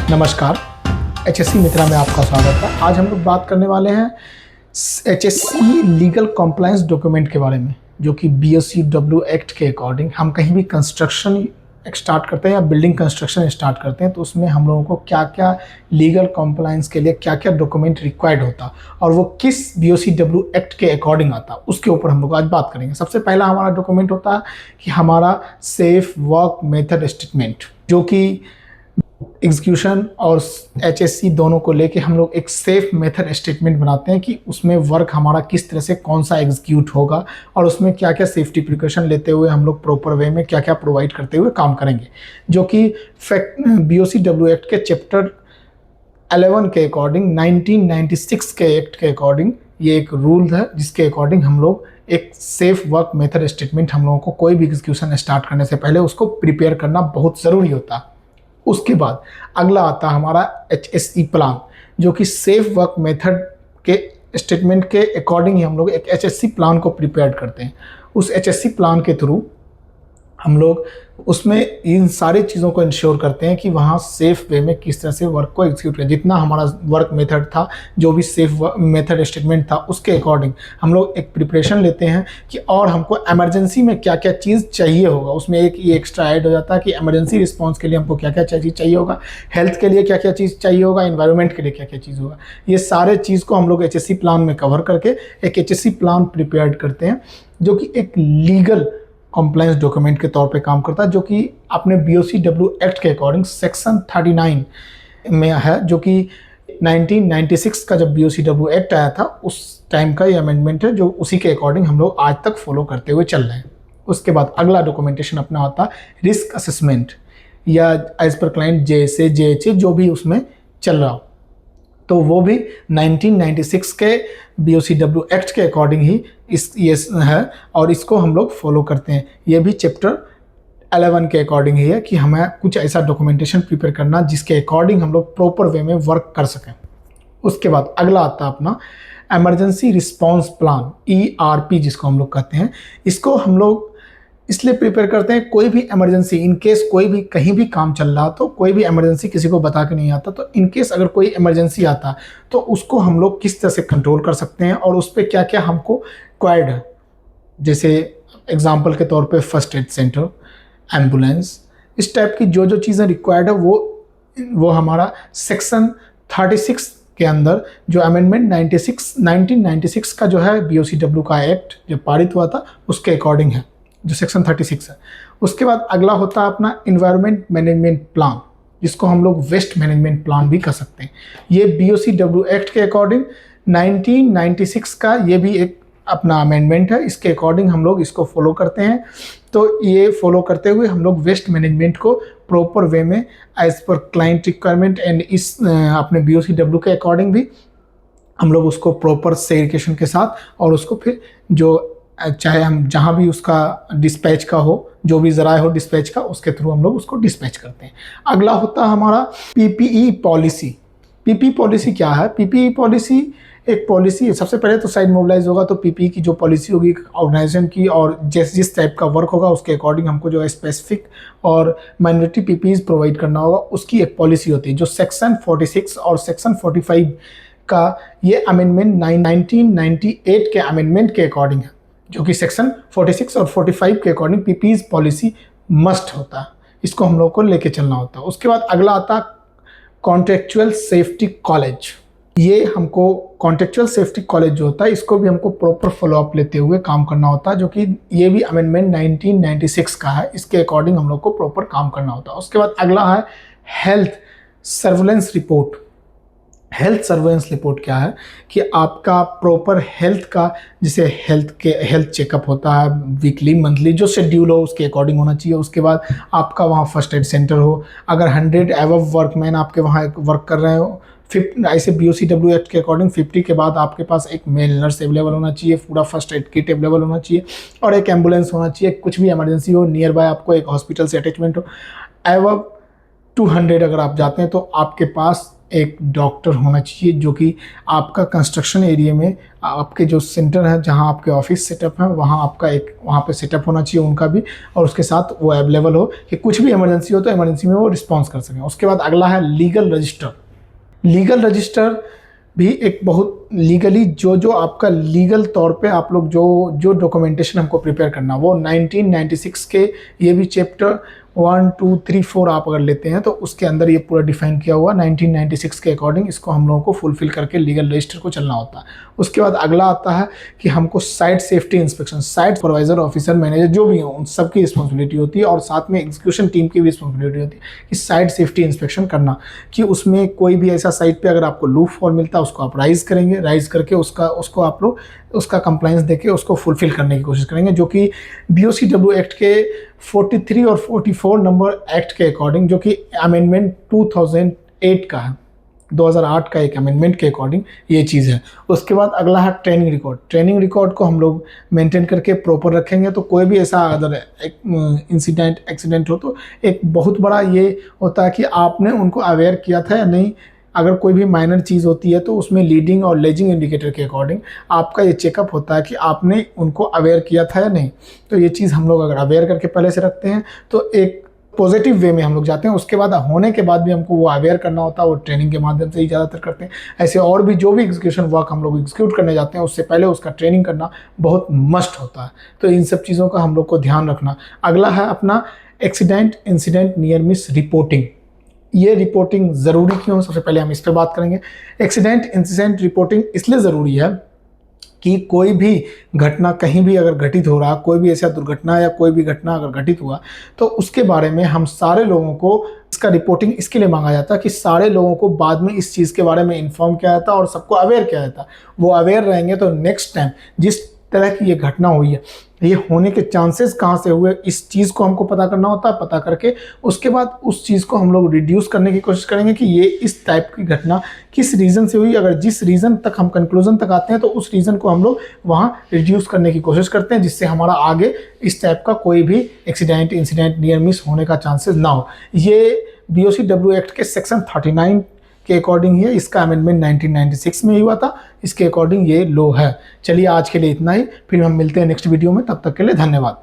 नमस्कार, एचएससी मित्रा में आपका स्वागत है। आज हम लोग बात करने वाले हैं एचएससी लीगल कॉम्प्लायंस डॉक्यूमेंट के बारे में, जो कि BOCW एक्ट के अकॉर्डिंग हम कहीं भी कंस्ट्रक्शन स्टार्ट करते हैं या बिल्डिंग कंस्ट्रक्शन स्टार्ट करते हैं तो उसमें हम लोगों को क्या क्या लीगल कॉम्प्लायंस के लिए क्या क्या डॉक्यूमेंट रिक्वायर्ड होता और वो किस BOCW एक्ट के अकॉर्डिंग आता, उसके ऊपर हम लोग आज बात करेंगे। सबसे पहला हमारा डॉक्यूमेंट होता है कि हमारा सेफ वर्क मेथड स्टेटमेंट, जो कि एग्जीक्यूशन और एचएससी दोनों को लेके हम लोग एक सेफ मेथड स्टेटमेंट बनाते हैं कि उसमें वर्क हमारा किस तरह से कौन सा एग्जीक्यूट होगा और उसमें क्या क्या सेफ्टी प्रिकॉशन लेते हुए हम लोग प्रॉपर वे में क्या क्या प्रोवाइड करते हुए काम करेंगे, जो कि BOCW एक्ट के चैप्टर 11 के अकॉर्डिंग 1996 के एक्ट के अकॉर्डिंग ये एक रूल है, जिसके अकॉर्डिंग हम लोग एक सेफ वर्क मेथड स्टेटमेंट हम लोगों को कोई भी एग्जीक्यूशन स्टार्ट करने से पहले उसको प्रिपेयर करना बहुत ज़रूरी होता है। उसके बाद अगला आता है हमारा HSE प्लान, जो कि सेफ वर्क मेथड के स्टेटमेंट के अकॉर्डिंग ही हम लोग एक HSE प्लान को प्रिपेयर करते हैं। उस HSE प्लान के थ्रू हम लोग उसमें इन सारी चीज़ों को इंश्योर करते हैं कि वहाँ सेफ वे में किस तरह से वर्क को एग्जीक्यूट करें। जितना हमारा वर्क मेथड था, जो भी सेफ मेथड स्टेटमेंट था, उसके अकॉर्डिंग हम लोग एक प्रिपरेशन लेते हैं कि और हमको इमरजेंसी में क्या क्या चीज़ चाहिए होगा। उसमें एक ये एक्स्ट्रा ऐड हो जाता है कि इमरजेंसी रिस्पॉन्स के लिए हमको क्या क्या चीज़ चाहिए होगा, हेल्थ के लिए क्या क्या चीज़ चाहिए होगा, एनवायरनमेंट के लिए क्या क्या चीज़ होगा। ये सारे चीज़ को हम लोग HSE प्लान में कवर करके एक HSE प्लान प्रिपेयर करते हैं, जो कि एक लीगल कॉम्प्लायंस डॉक्यूमेंट के तौर पे काम करता है, जो कि अपने BOCW एक्ट के अकॉर्डिंग सेक्शन 39 में है, जो कि 1996 का जब BOCW एक्ट आया था उस टाइम का ये अमेंडमेंट है, जो उसी के अकॉर्डिंग हम लोग आज तक फॉलो करते हुए चल रहे हैं। उसके बाद अगला डॉक्यूमेंटेशन अपना आता है रिस्क असेसमेंट, या as per client JSA JHA जो भी उसमें चल रहा हो, तो वो भी 1996 के BOCW एक्ट के अकॉर्डिंग ही ये है और इसको हम लोग फॉलो करते हैं। ये भी चैप्टर 11 के अकॉर्डिंग ही है कि हमें कुछ ऐसा डॉक्यूमेंटेशन प्रिपेयर करना जिसके अकॉर्डिंग हम लोग प्रॉपर वे में वर्क कर सकें। उसके बाद अगला आता है अपना इमरजेंसी रिस्पॉन्स प्लान, ERP जिसको हम लोग कहते हैं। इसको हम लोग इसलिए प्रिपेयर करते हैं, कोई भी इमरजेंसी इन केस कोई भी कहीं भी काम चल रहा तो कोई भी इमरजेंसी किसी को बता के नहीं आता, तो इन केस अगर कोई इमरजेंसी आता तो उसको हम लोग किस तरह से कंट्रोल कर सकते हैं और उस पर क्या क्या हमको रिक्वायर्ड है। जैसे एग्जांपल के तौर पे फर्स्ट एड सेंटर, एम्बुलेंस, इस टाइप की जो जो चीज़ें रिक्वायर्ड है वो हमारा सेक्शन 36 के अंदर जो अमेंडमेंट 1996 का जो है BOCW का एक्ट जो पारित हुआ था उसके अकॉर्डिंग है, जो सेक्शन 36 है। उसके बाद अगला होता है अपना इन्वायरमेंट मैनेजमेंट प्लान, जिसको हम लोग वेस्ट मैनेजमेंट प्लान भी कर सकते हैं। ये BOCW एक्ट के अकॉर्डिंग 1996 का ये भी एक अपना अमेंडमेंट है, इसके अकॉर्डिंग हम लोग इसको फॉलो करते हैं। तो ये फॉलो करते हुए हम लोग वेस्ट मैनेजमेंट को प्रॉपर वे में as per client requirement and इस अपने BOCW के अकॉर्डिंग भी हम लोग उसको प्रॉपर सेग्रीगेशन के साथ और उसको फिर जो चाहे हम जहाँ भी उसका डिस्पैच का हो, जो भी ज़राए हो डिस्पैच का, उसके थ्रू हम लोग उसको डिस्पैच करते हैं। अगला होता है हमारा PPE पॉलिसी। PPE पॉलिसी क्या है? PPE पॉलिसी एक पॉलिसी है। सबसे पहले तो साइट मोबिलाइज होगा तो PPE की जो पॉलिसी होगी ऑर्गेनाइजेशन की और जिस टाइप का वर्क होगा उसके अकॉर्डिंग हमको जो है स्पेसिफिक और माइनॉरिटी PPEs प्रोवाइड करना होगा, उसकी एक पॉलिसी होती है, जो सेक्शन 46 और सेक्शन 45 का ये अमेंडमेंट 1998 के अमेंडमेंट के अकॉर्डिंग है, जो कि सेक्शन 46 और 45 के अकॉर्डिंग PPEs पॉलिसी मस्ट होता है, इसको हम लोग को लेके चलना होता है। उसके बाद अगला आता कॉन्ट्रेक्चुअल सेफ्टी कॉलेज। ये हमको कॉन्ट्रेक्चुअल सेफ्टी कॉलेज जो होता है इसको भी हमको प्रॉपर फॉलोअप लेते हुए काम करना होता है, जो कि ये भी अमेंडमेंट 1996 का है, इसके अकॉर्डिंग हम लोग को प्रॉपर काम करना होता है। उसके बाद अगला है health surveillance report. Health surveillance report क्या है कि आपका प्रॉपर हेल्थ का, जैसे हेल्थ चेकअप होता है वीकली मंथली, जो शेड्यूल हो उसके अकॉर्डिंग होना चाहिए। उसके बाद आपका वहाँ फर्स्ट एड सेंटर हो, अगर 100 एबव वर्कमैन आपके वहाँ वर्क कर रहे हो, ऐसे BOCW एक्ट के अकॉर्डिंग 50 के बाद आपके पास एक मेल नर्स अवेलेबल होना चाहिए, पूरा फर्स्ट एड किट अवेलेबल होना चाहिए और एक एम्बुलेंस होना चाहिए। कुछ भी इमरजेंसी हो नियर बाय आपको एक हॉस्पिटल से अटैचमेंट हो। एबव 200 अगर आप जाते हैं तो आपके पास एक डॉक्टर होना चाहिए जो कि आपका कंस्ट्रक्शन एरिया में आपके जो सेंटर है जहां आपके ऑफिस सेटअप है वहां आपका एक वहां पे सेटअप होना चाहिए उनका भी, और उसके साथ वो अवेलेबल हो कि कुछ भी इमरजेंसी हो तो इमरजेंसी में वो रिस्पॉन्स कर सकें। उसके बाद अगला है लीगल रजिस्टर। लीगल रजिस्टर भी एक बहुत लीगली जो जो आपका लीगल तौर पे आप लोग जो जो डॉक्यूमेंटेशन हमको प्रिपेयर करना, वो 1996 के ये भी चैप्टर 1, 2, 3, 4 आप अगर लेते हैं तो उसके अंदर ये पूरा डिफाइन किया हुआ 1996 के अकॉर्डिंग इसको हम लोगों को फुलफिल करके लीगल रजिस्टर को चलना होता है। उसके बाद अगला आता है कि हमको site safety inspection, site supervisor, officer, manager जो भी हो उन सबकी रिस्पॉन्सिबिलिटी होती है, और साथ में एग्जीक्यूशन टीम की भी रिस्पॉन्सिबिलिटी होती है कि साइट सेफ्टी इंस्पेक्शन करना, कि उसमें कोई भी ऐसा साइट पे अगर आपको लूप हॉल मिलता है उसको आप राइज करेंगे, राइज करके उसको आप लोग उसका कंप्लाइंस देके उसको फुलफिल करने की कोशिश करेंगे, जो कि BOCW एक्ट के 43 और 44 नंबर एक्ट के अकॉर्डिंग, जो कि अमेंडमेंट 2008 का है, 2008 का एक अमेंडमेंट के अकॉर्डिंग ये चीज़ है। उसके बाद अगला है ट्रेनिंग रिकॉर्ड। ट्रेनिंग रिकॉर्ड को हम लोग मेंटेन करके प्रॉपर रखेंगे तो कोई भी ऐसा अगर एक इंसिडेंट एक्सीडेंट हो तो एक बहुत बड़ा ये होता है कि आपने उनको अवेयर किया था या नहीं। अगर कोई भी माइनर चीज़ होती है तो उसमें लीडिंग और लेजिंग इंडिकेटर के अकॉर्डिंग आपका ये चेकअप होता है कि आपने उनको अवेयर किया था या नहीं। तो ये चीज़ हम लोग अगर अवेयर करके पहले से रखते हैं तो एक पॉजिटिव वे में हम लोग जाते हैं। उसके बाद होने के बाद भी हमको वो अवेयर करना होता है, वो ट्रेनिंग के माध्यम से ही ज़्यादातर करते हैं। ऐसे और भी जो भी एग्जीक्यूशन वर्क हम लोग एग्जीक्यूट करने जाते हैं उससे पहले उसका ट्रेनिंग करना बहुत मस्ट होता है। तो इन सब चीज़ों का हम लोग को ध्यान रखना। अगला है अपना accident incident near miss reporting. ये रिपोर्टिंग ज़रूरी क्यों है, सबसे पहले हम इस पर बात करेंगे। एक्सीडेंट इंसिडेंट रिपोर्टिंग इसलिए ज़रूरी है कि कोई भी घटना कहीं भी अगर घटित हो रहा, कोई भी ऐसा दुर्घटना या कोई भी घटना अगर घटित हुआ तो उसके बारे में हम सारे लोगों को इसका रिपोर्टिंग इसके लिए मांगा जाता है कि सारे लोगों को बाद में इस चीज़ के बारे में इन्फॉर्म किया जाता और सबको अवेयर किया जाता। वो अवेयर रहेंगे तो नेक्स्ट टाइम जिस तरह की ये घटना हुई है, ये होने के चांसेस कहाँ से हुए, इस चीज़ को हमको पता करना होता है। पता करके उसके बाद उस चीज़ को हम लोग रिड्यूस करने की कोशिश करेंगे कि ये इस टाइप की घटना किस रीज़न से हुई। अगर जिस रीज़न तक हम कंक्लूजन तक आते हैं तो उस रीज़न को हम लोग वहाँ रिड्यूस करने की कोशिश करते हैं, जिससे हमारा आगे इस टाइप का कोई भी एक्सीडेंट इंसिडेंट नियर मिस होने का चांसेस ना हो। ये BOCW एक्ट के सेक्शन 39 के अकॉर्डिंग ही है। इसका अमेंडमेंट 1996 में ही हुआ था, इसके अकॉर्डिंग ये लॉ है। चलिए आज के लिए इतना ही, फिर हम मिलते हैं नेक्स्ट वीडियो में, तब तक के लिए धन्यवाद।